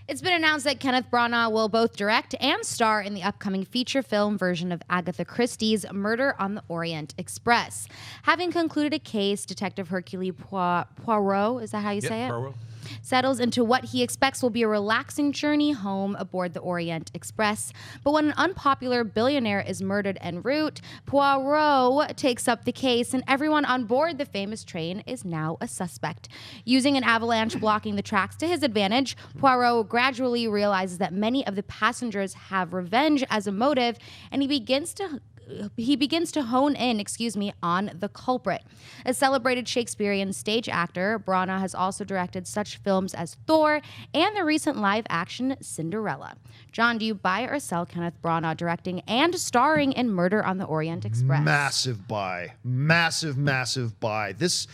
It's been announced that Kenneth Branagh will both direct and star in the upcoming feature film version of Agatha Christie's Murder on the Orient Express. Having concluded a case, Detective Hercule Poirot, is that how you say it? Poirot. Settles into what he expects will be a relaxing journey home aboard the Orient Express. But when an unpopular billionaire is murdered en route, Poirot takes up the case, and everyone on board the famous train is now a suspect. Using an avalanche blocking the tracks to his advantage, Poirot gradually realizes that many of the passengers have revenge as a motive, and he begins to hone in, on the culprit. A celebrated Shakespearean stage actor, Branagh has also directed such films as THOR and the recent live-action Cinderella. John, do you buy or sell Kenneth Branagh directing and starring in Murder on the Orient Express? Massive buy. Massive buy. This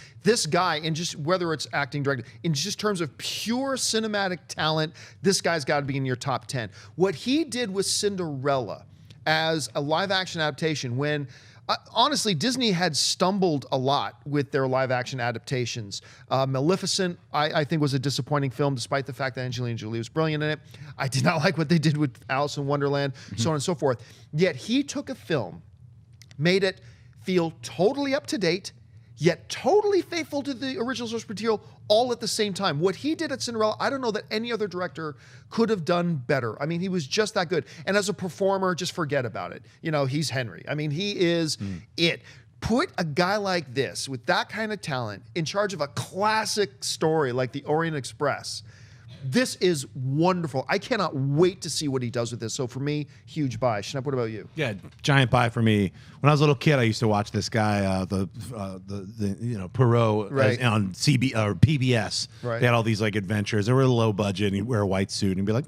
guy, and just whether it's acting, directing, in just terms of pure cinematic talent, this guy's got to be in your top 10. What he did with Cinderella as a live-action adaptation, when honestly Disney had stumbled a lot with their live-action adaptations. Maleficent, I think, was a disappointing film, despite the fact that Angelina Jolie was brilliant in it. I did not like what they did with Alice in Wonderland, so on and so forth. Yet he took a film, made it feel totally up to date, yet totally faithful to the original source material, all at the same time. What he did at Cinderella, I don't know that any other director could have done better. I mean, he was just that good. And as a performer, just forget about it. You know, he's Henry. I mean, he is it. Put a guy like this, with that kind of talent, in charge of a classic story like the Orient Express. This is wonderful. I cannot wait to see what he does with this. So for me, huge buy. Schnepp, what about you? Yeah, giant buy for me. When I was a little kid, I used to watch this guy, the Poirot, Right. on CB or PBS. Right. They had all these like adventures. They were low budget, and he'd wear a white suit and be like,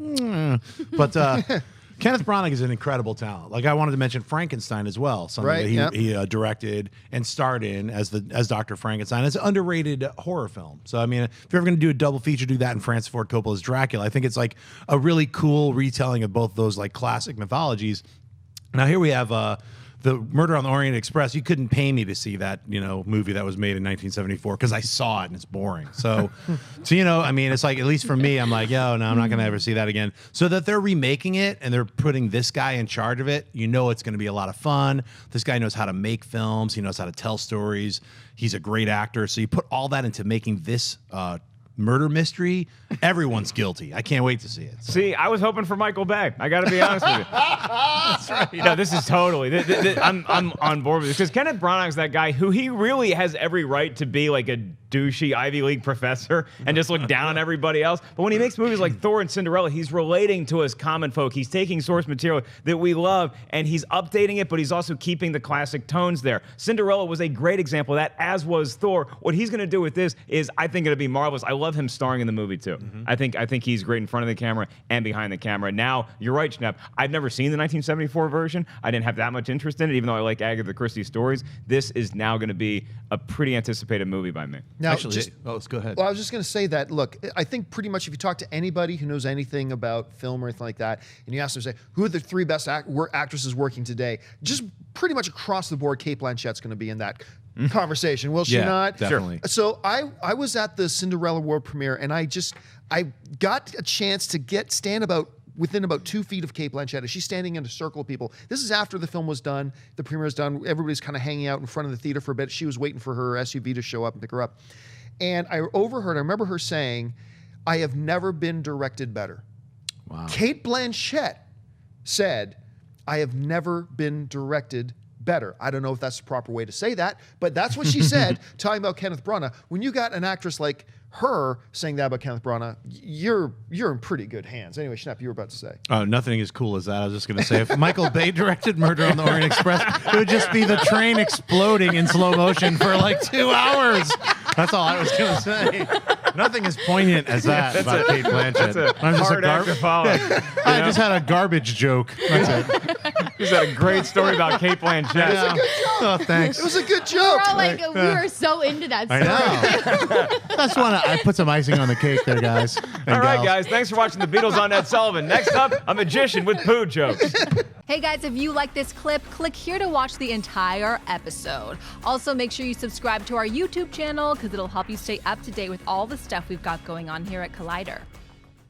but. Kenneth Branagh is an incredible talent. Like, I wanted to mention Frankenstein as well, something Right, that he directed and starred in as Dr. Frankenstein. It's an underrated horror film. So, I mean, if you're ever going to do a double feature, do that and Francis Ford Coppola's Dracula. I think it's like a really cool retelling of both those like classic mythologies. Now, here we have the Murder on the Orient Express. You couldn't pay me to see that, movie that was made in 1974 because I saw it and it's boring. So, I mean, it's like, at least for me, I'm like, I'm not going to ever see that again. So that they're remaking it and they're putting this guy in charge of it, it's going to be a lot of fun. This guy knows how to make films. He knows how to tell stories. He's a great actor. So you put all that into making this murder mystery. Everyone's guilty. I can't wait to see it. See, I was hoping for Michael Bay. I got to be honest with you. That's right. This is totally. I'm on board with this because Kenneth Branagh's that guy who he really has every right to be like a douchey Ivy League professor and just look down on everybody else. But when he makes movies like Thor and Cinderella, he's relating to us common folk. He's taking source material that we love and he's updating it, but he's also keeping the classic tones there. Cinderella was a great example of that, as was Thor. What he's going to do with this is, I think, it'll be marvelous. I love him starring in the movie too. I think he's great in front of the camera and behind the camera. Now, you're right, Schnepp. I've never seen the 1974 version. I didn't have that much interest in it, even though I like Agatha Christie stories. This is now going to be a pretty anticipated movie by me. Now, Actually, let's go ahead. Well, I was just going to say that, look, I think pretty much if you talk to anybody who knows anything about film or anything like that, and you ask them, say, who are the three best actresses working today? Just pretty much across the board, Cate Blanchett's going to be in that conversation. Will she not? Definitely. So I was at the Cinderella world premiere, and I got a chance to stand within about 2 feet of Cate Blanchett as she's standing in a circle of people. This is after the film was done, the premiere was done, everybody's kind of hanging out in front of the theater for a bit. She was waiting for her SUV to show up and pick her up. And I remember her saying, "I have never been directed better." Wow. Cate Blanchett said, "I have never been directed better." I don't know if that's the proper way to say that, but that's what she said, talking about Kenneth Branagh. When you got an actress like her saying that about Kenneth Branagh, you're in pretty good hands. Anyway, Schnepp, you were about to say. Nothing as cool as that. I was just going to say, if Michael Bay directed Murder on the Orient Express, it would just be the train exploding in slow motion for like 2 hours. That's all I was going to say. Nothing as poignant as that about Cate Blanchett. That's a hard act to follow. I just had a garbage joke. That's it. He's got a great story about Cate Blanchett. It was a good joke. Oh, thanks. It was a good We're joke. all like, we were so into that story. I know. I put some icing on the cake there, guys. All right, guys. Thanks for watching The Beatles on Ed Sullivan. Next up, a magician with poo jokes. Hey guys, if you like this clip, click here to watch the entire episode. Also, make sure you subscribe to our YouTube channel because it'll help you stay up to date with all the stuff we've got going on here at Collider.